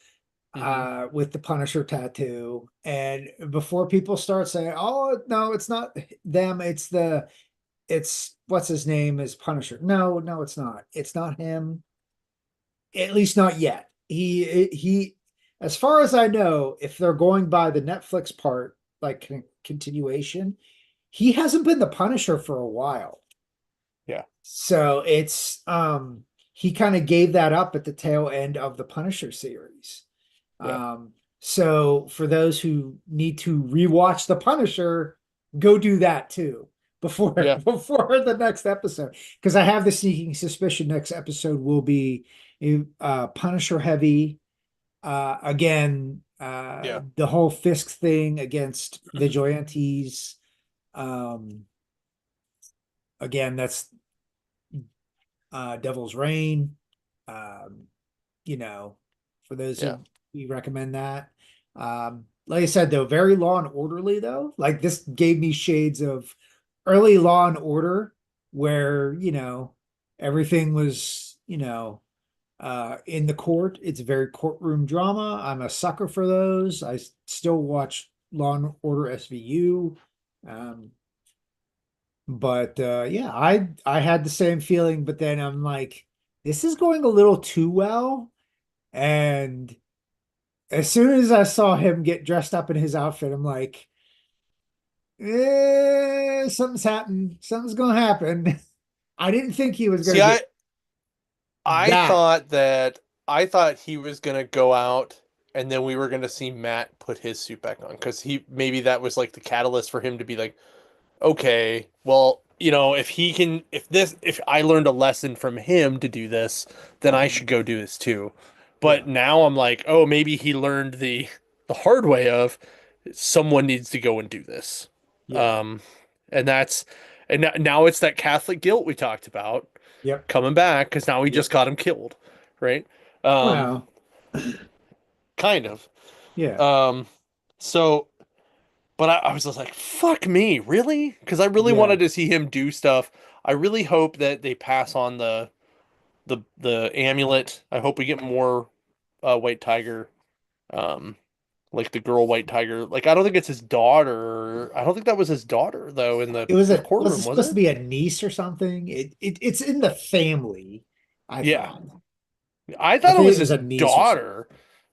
Hmm. with the Punisher tattoo, and before people start saying, "Oh no, it's not them, it's what's his name is Punisher." No, no, it's not. It's not him. At least not yet. As far as I know, if they're going by the Netflix part, like continuation, he hasn't been the Punisher for a while. Yeah. So he kind of gave that up at the tail end of the Punisher series. Yeah. So for those who need to rewatch the Punisher, go do that too before Yeah. before the next episode. Because I have the sneaking suspicion next episode will be a Punisher heavy. Again, Yeah. the whole Fisk thing against vigilantes. Um, again, that's Devil's Reign. Um, you know, for those Yeah. who we recommend that. Like I said, though, very Law and Orderly though. Like this gave me shades of early Law and Order, where everything was in the court. It's a very courtroom drama. I'm a sucker for those. I still watch Law and Order SVU. Um, but yeah, I had the same feeling, but then I'm like, this is going a little too well. And as soon as I saw him get dressed up in his outfit, I'm like, something's happened. Something's gonna happen. I didn't think he was gonna See, get I that. thought that I thought he was gonna go out and then we were gonna see Matt put his suit back on because he maybe that was like the catalyst for him to be like, okay, well, if I learned a lesson from him to do this, then I should Mhm. go do this too. But Yeah, now I'm like, oh, maybe he learned the hard way of someone needs to go and do this. yeah, Um, and that's now it's that Catholic guilt we talked about yep, coming back because now we just yep. got him killed, right? Um, Well, kind of. yeah, Um, so, but I was just like, fuck me, really? Because I really yeah. wanted to see him do stuff. I really hope that they pass on the amulet. I hope we get more White Tiger, um, like the girl White Tiger. Like I don't think it's his daughter. I don't think that was his daughter though in It was the was it courtroom, was supposed to it? be a niece or something? It's in the family, I Yeah, thought. I I thought it think was it was his a niece or something. daughter,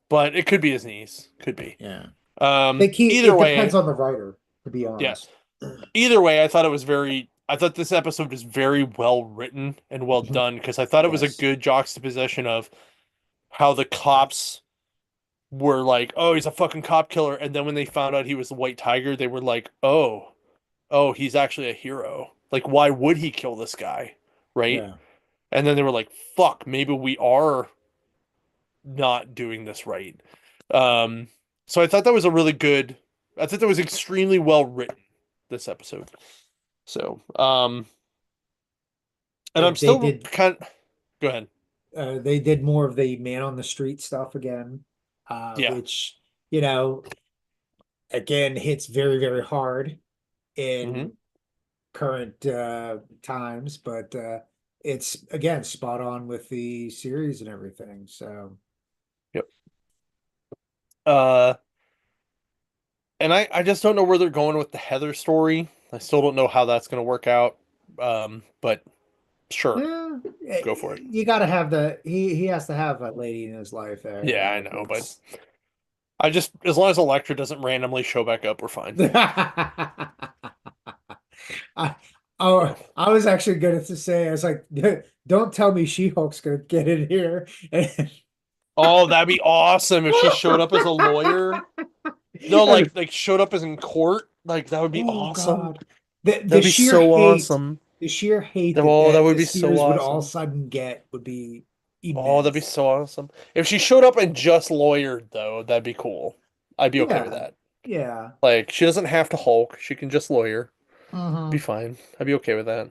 but it could be his niece. Could be. Yeah. Think Either it depends way, on the writer, to be yeah. honest. Either way, I thought this episode was very well written and well done because I thought it was a Yes. good juxtaposition of how the cops were like, oh, he's a fucking cop killer. And then when they found out he was the White Tiger, they were like, oh, he's actually a hero. Like, why would he kill this guy? Right? Yeah. And then they were like, fuck, maybe we are not doing this right. Um, so I thought that was I thought that was extremely well written, this episode. So, and I'm They still did kind go ahead. they did more of the man on the street stuff again, Yeah. which, you know, again hits very, very hard Hmm. in current times, but it's again spot on with the series and everything. So Yep. Uh, and I just don't know where they're going with the Heather story. I still don't know how that's going to work out. But sure, Yeah, go for it. you got to have he has to have a lady in his life there. Yeah, I Like know, but it's. I just as long as Elektra doesn't randomly show back up, we're fine. I, Yeah. I was actually going to say, I was like, don't tell me She-Hulk's going to get in here. Oh, that'd be awesome if she showed up as a lawyer. No, like showed up as in court. Like that would be Oh awesome. God. That'd be so awesome. The sheer hate Oh, that would the be so series would all of a awesome. sudden get would be Oh, that'd be immense. so awesome. If she showed up and just lawyered though, that'd be cool. I'd be okay with Yeah. that. Yeah. Like she doesn't have to Hulk. She can just lawyer. Be Mm-hmm. fine. I'd be okay with that.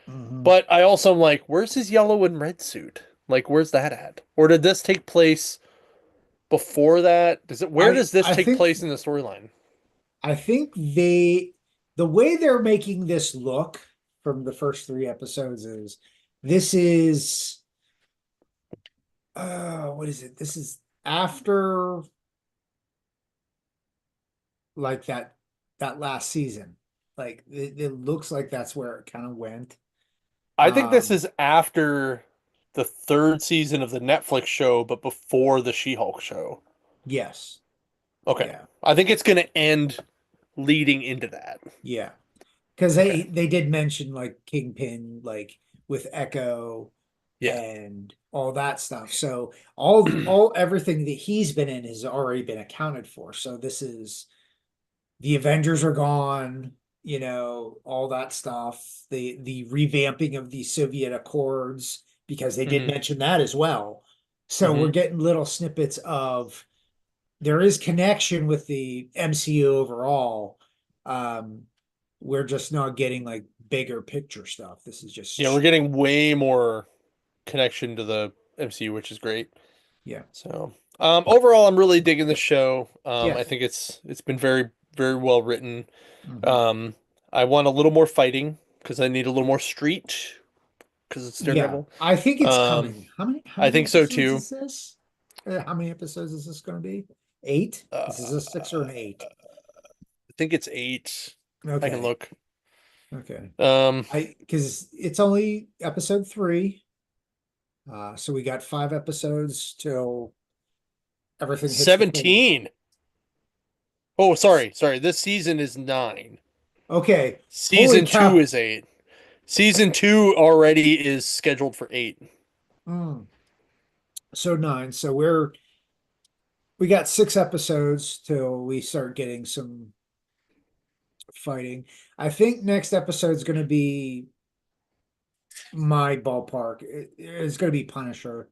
Mm-hmm. But I also am like, where's his yellow and red suit? Like, where's that at? Or did this take place before that? Where does this I take think place in the storyline? the way they're making this look from the first three episodes is this is what is it? This is after like that last season. Like it looks like that's where it kind of went. I think this Um, is after the third season of the Netflix show, but before the She-Hulk show. yes. Okay. Yeah. I think it's gonna end leading into that. Yeah. Because Okay. they did mention like Kingpin, like with Echo Yeah. and all that stuff. So all everything that he's been in has already been accounted for. So this is the Avengers are gone, all that stuff. The revamping of the Soviet Accords, because they did hmm mention that as well. So we're hmm getting little snippets of there is connection with the MCU overall. Um, we're just not getting like bigger picture stuff. This is Yeah, we're just getting way more connection to the MCU, which is great. yeah. So, overall, I'm really digging the show. I Yes. think it's been very, very well written. Hmm. Um, I want a little more fighting because I need a little more street because it's Yeah. Daredevil. I think it's Um, coming. How I many think so episodes too. is this? How many episodes is this going to be? Eight? This is a six or an eight. I think it's 8. I can Okay. look. Okay. Um, I because it's only episode three. So we got five episodes till everything hits the fan. 17. Oh, sorry. This season is 9. Okay. Holy Season 2 cow. is 8. Season 2 already is scheduled for 8. Mm. So nine. So we got six episodes till we start getting some fighting. I think next episode is going to be my ballpark. It's going to be Punisher.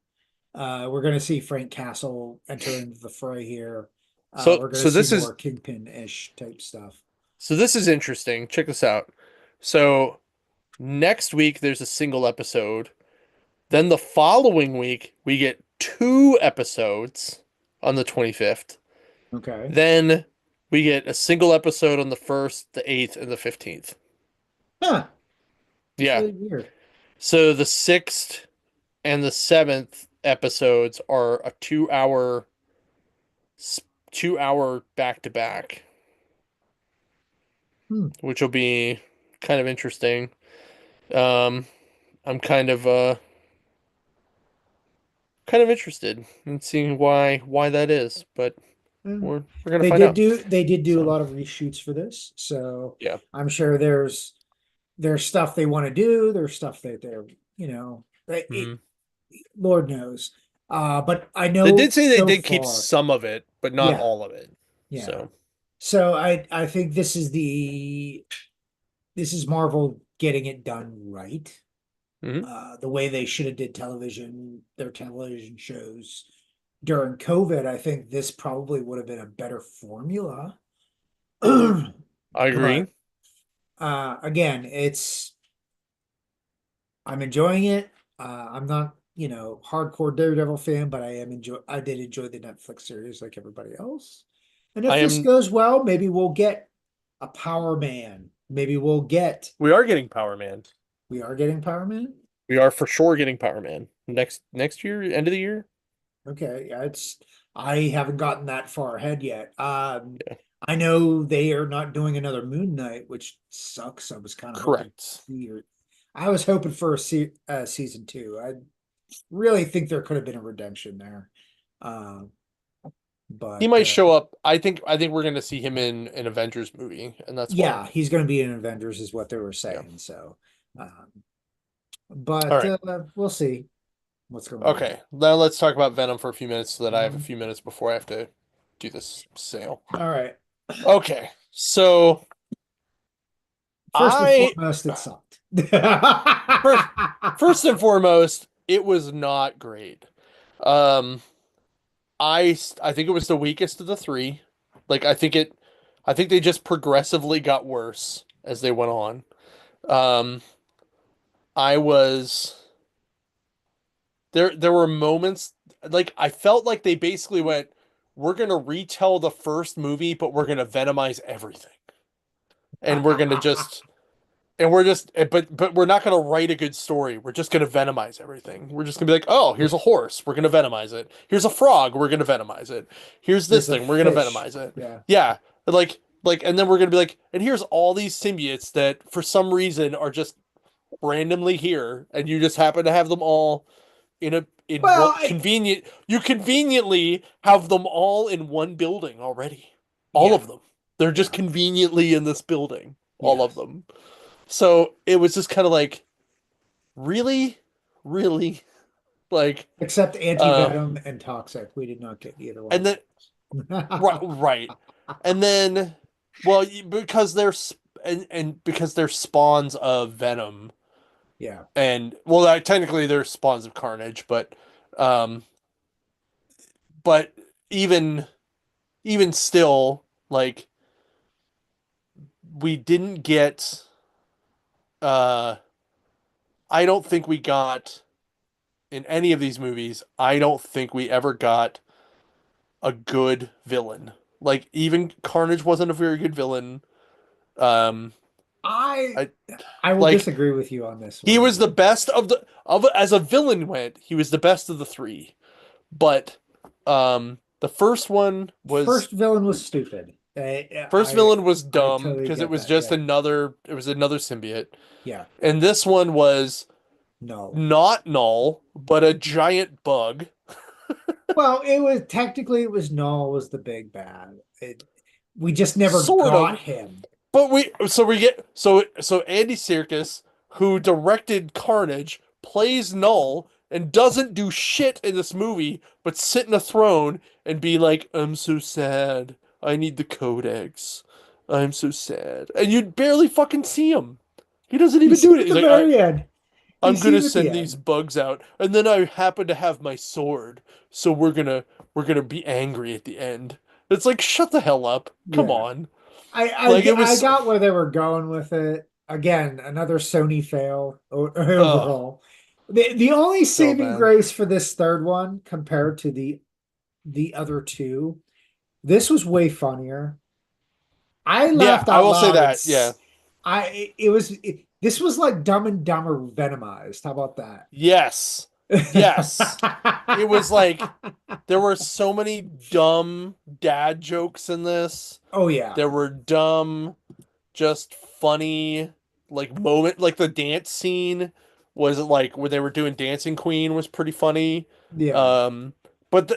We're going to see Frank Castle enter into the fray here. So We're going to so see this is more Kingpin-ish type stuff. so this is interesting. Check this out. So next week there's a single episode. Then the following week we get 2 episodes on the 25th. Okay. Then we get a single episode on the 1st, the 8th, and the 15th. Huh. That's Yeah. really weird. So the 6th and the 7th episodes are a 2 hour back to back, Hmm. which will be kind of interesting. Um, I'm kind of interested in seeing why that is, but Hmm. we're gonna find out. They did do a So lot of reshoots for this, so yeah. I'm sure there's stuff they want to do. There's stuff that they're, hmm Lord knows. But I They know did say they so did keep far. some of it, but not Yeah, all of it. yeah. So So I think this is Marvel getting it done right. mhm. The way they should have did their television shows during COVID. I think this probably would have been a better formula. I agree. But again, I'm enjoying it. I'm not, hardcore Daredevil fan, but I did enjoy the Netflix series like everybody else. And I if this am. goes well, maybe we'll get a Power Man. Maybe We are getting Power Man. we are getting Power Man. We are for sure getting Power Man next year, end of the year. Okay, yeah, I haven't gotten that far ahead yet. Yeah. I know they are not doing another Moon Knight, which sucks. I was kind of hoping Correct. I was hoping for a season two. I really think there could have been a redemption there. Uh, He but might show up. I think we're gonna see him in an Avengers movie, and that's fine. yeah, he's going to be in Avengers, is what they were Yeah. saying. So, um, All but right. we'll see what's going on. Okay. Now let's talk about Venom for a few minutes so that I have a Mhm. few minutes before I have to do this sale. All right. Okay. So First and I foremost, it sucked. first first and foremost, it was not great. Um I think it was the weakest of the three. Like I think they just progressively got worse as they went on. Um I was there were moments like I felt like they basically went, we're gonna retell the first movie, but we're gonna venomize everything. And we're gonna just and we're just but we're not gonna write a good story. We're just gonna venomize everything. We're just gonna be like, oh, here's a horse, we're gonna venomize it. Here's a frog, we're gonna venomize it. Here's this Here's a thing, we're gonna fish. venomize it. Yeah. Yeah. And then we're gonna be like, and here's all these symbiotes that for some reason are just randomly here, and you just happen to have them all in one Well, convenient you conveniently have them all in one building already. All yeah, of them. They're just yeah, conveniently in this building. All yeah. of them. So it was just kind of like, really? Really? Like, Except uh, anti-venom and toxic. We did not get either one and of then, right, those. right. And then, well, because and because they're spawns of Venom, Yeah. and, well, technically they're spawns of Carnage, um, but even, even still, like, we didn't get, uh, I don't think we got, in any of these movies, I don't think we ever got a good villain. Like even Carnage wasn't a very good villain. Um, I I I will like disagree with you on this he one a was the little bit. best of the of as a villain went. He was the best of the three. But the first one was First villain was stupid. I first I, villain was I dumb totally because it get was that. just Yeah. another it was another symbiote. Yeah. And this one was No. not null, but a giant bug. Well, it was Null was the big bad. We just never Sort got of. him. But we get so Andy Serkis, who directed Carnage, plays Null and doesn't do shit in this movie, but sit in a throne and be like, "I'm so sad. I need the codex. I'm so sad." And you'd barely fucking see him. He doesn't You even see do him it. at He's the like, very end. You I'm see gonna him at the send these end. bugs out, and then I happen to have my sword, so we're gonna be angry at the end. It's like, shut the hell up. Come Yeah. on. Like it I was, got where they were going with it. Again, another Sony fail oh, overall. The only so saving bad. grace for this third one compared to the other two, this was way funnier. I Yeah, laughed I out will say loud. that. Yeah. This was like Dumb and Dumber Venomized. How about that? Yes. Yes. It was like there were so many dumb dad jokes in this. Oh yeah. There were dumb, just funny, like moment, like the dance scene was like where they were doing Dancing Queen was pretty funny. Yeah. Um, but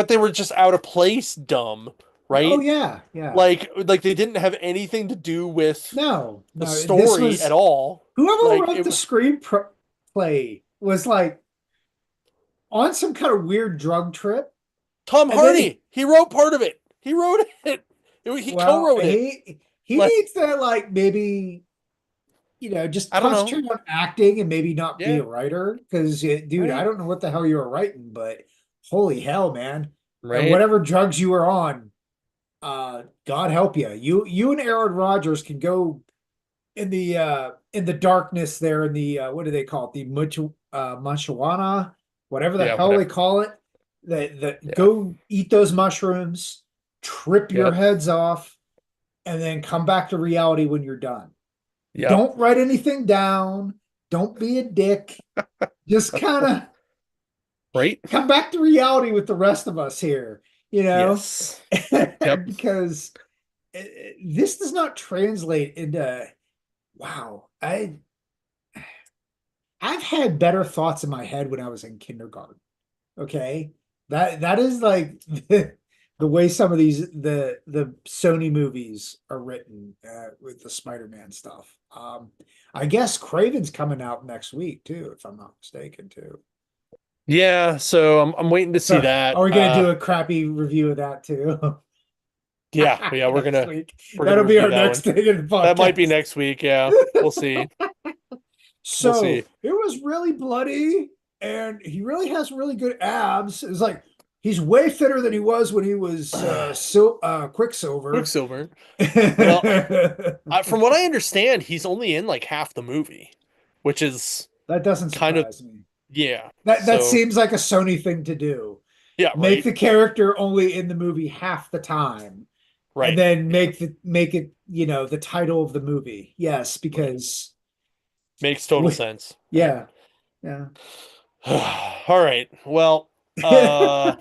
they were just out of place dumb, Oh right? yeah. Yeah. Like they didn't have anything to do with No, the no, this story at was all. whoever Like wrote it the was screenplay was like on some kind of weird drug trip. Tom And then Hardy. He wrote part of it. He wrote it. He well, co-wrote it. he Like needs to like maybe, just I don't know. concentrate on acting and maybe not be Yeah. a writer. Because dude, I Right. don't know what the hell you were writing, but holy hell, man. And Right. whatever drugs you were on, God help you. You and Aaron Rodgers can go in the darkness there in the what do they call it? The Machuana, whatever the Yeah. hell they Whatever. call it. The Yeah. go eat those mushrooms, trip your Yep. heads off, and then come back to reality when you're done. Yep. Don't write anything down. Don't be a dick. Just kind of Right. come back to reality with the rest of us here, Yes. Yep. because this does not translate into wow. I've had better thoughts in my head when I was in kindergarten. Okay. That is like the way some of the Sony movies are written with the Spider-Man stuff. I guess Craven's coming out next week too, if I'm not mistaken too. Yeah, so I'm waiting to see So that. are we gonna do a crappy review of that too? Yeah, Next week. we're gonna That'll be review our that next one. thing in the That might be podcast. next week. Yeah, we'll see. We'll So see. it was really bloody, and he really has really good abs. It's like he's way fitter than he was when he was Quicksilver. Quicksilver. Well, That from what I understand, he's only in like half the movie, which is doesn't kind of surprise me. yeah. That So seems like a Sony thing to do. yeah, Make right, the character only in the movie half the time, and right. then Yeah, make it, the title of the movie. Yes, right. because Makes total we, sense. Right. yeah, yeah. All right. Well, uh,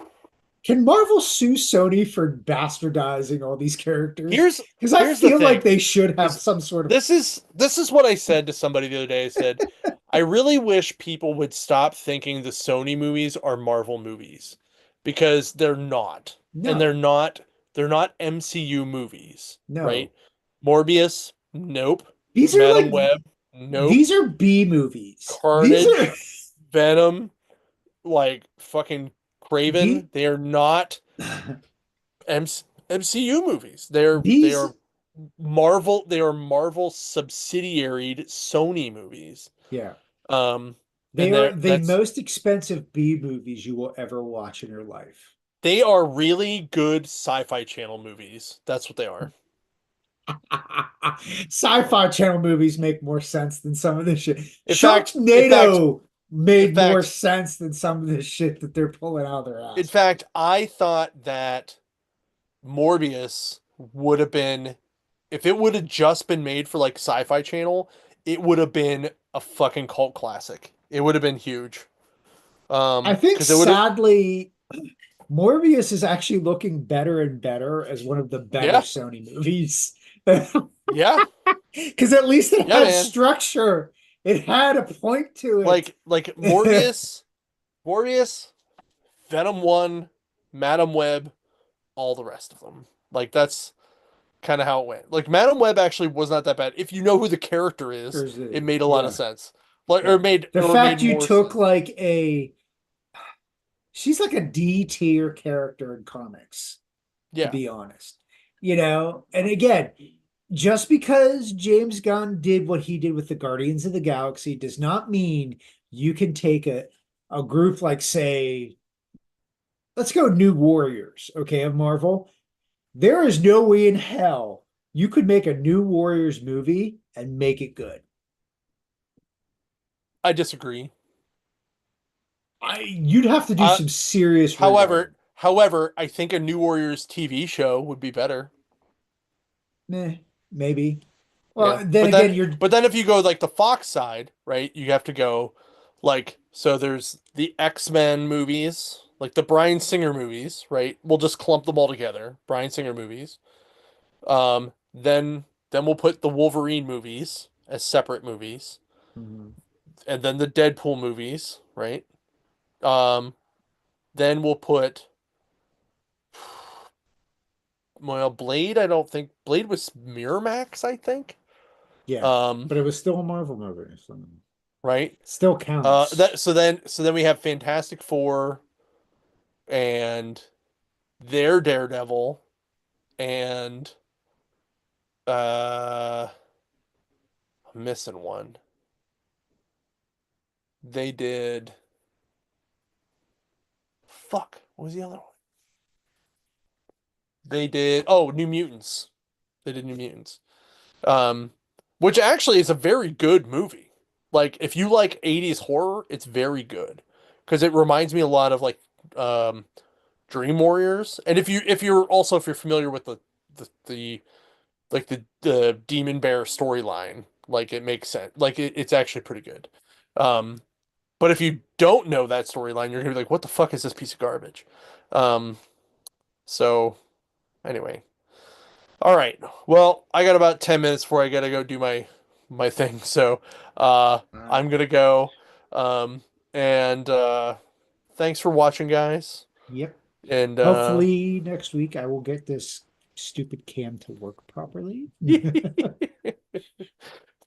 Can Marvel sue Sony for bastardizing all these characters? here's Because I here's the feel like thing. they should have Because some sort of. this is what I said to somebody the other day. I said, I really wish people would stop thinking the Sony movies are Marvel movies because they're not. And No, they're not MCU movies, right? no. Morbius, nope. These are Madam like Web, nope. these are B movies. These are Carnage, Venom, like fucking the Craven, they are not MCU movies. They these are Marvel subsidiaried Sony movies. yeah. Um, They and are they're the that's most expensive B movies you will ever watch in your life. they are really good sci-fi channel movies. That's what they are. Sci-fi channel movies make more sense than some of this shit. In fact, Sharknado in made more fact, sense than some of this shit that they're pulling out of their in ass. fact, I thought that Morbius would have been if it would have just been made for like Sci-Fi Channel, it would have been a fucking cult classic. It would have been huge. I think Because it would have sadly, Morbius is actually looking better and better as one of the better yeah, Sony movies. yeah, Because at least it yeah, had man. structure. It had a point to it. Like Morbius, Venom 1, Madam Web, all the rest of them. Like that's kind of how it went. Like Madam Web actually was not that bad. If you know who the character is, it made a lot of Yeah, sense. Like yeah. The or made fact you more took sense. like she's like a D tier character in comics, to Yeah. be honest. And again, just because James Gunn did what he did with the Guardians of the Galaxy does not mean you can take a group like, say, let's go New Warriors, okay, of Marvel. There is no way in hell you could make a New Warriors movie and make it good. I disagree. You'd have to do Uh some serious rewriting. however, I think a New Warriors TV show would be better. Meh, maybe. Yeah. Well, then again, you're But then if you go like the Fox side, right, you have to go like so there's the X-Men movies, like the Bryan Singer movies, right? We'll just clump them all together. Bryan Singer movies. Then we'll put the Wolverine movies as separate movies, Mhm. and then the Deadpool movies, right? Um, then we'll put well, Blade. I don't think Blade was Miramax. I think. Yeah, Um, but it was still a Marvel movie, so right. still counts. So then we have Fantastic Four and their Daredevil and uh, I'm missing one. They did fuck. What was the other one? They did New Mutants. They did New Mutants. Um, which actually is a very good movie. Like if you like 80s horror, it's very good because it reminds me a lot of like um Dream Warriors. And if you're familiar with the like the Demon Bear storyline, like it makes sense. Like it's actually pretty good. Um, but if you don't know that storyline, you're gonna be like, what the fuck is this piece of garbage? Um, so anyway, All right. Well, I got about 10 minutes before I gotta go do my thing. So, All right. I'm gonna go. Um, and thanks for watching, guys. Yep. And Hopefully next week I will get this stupid cam to work properly. it's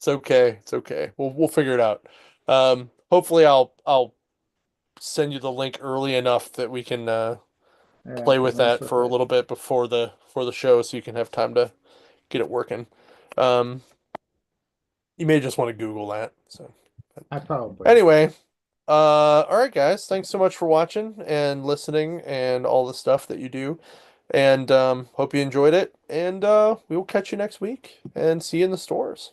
okay. It's okay. We'll figure it out. Hopefully I'll send you the link early enough that we can All play right, the with links that with for a it. little bit before the show so you can have time to get it working. Um, you may just want to Google that. So I probably will. anyway, all right, guys, thanks so much for watching and listening and all the stuff that you do. And hope you enjoyed it. And we will catch you next week and see you in the stores.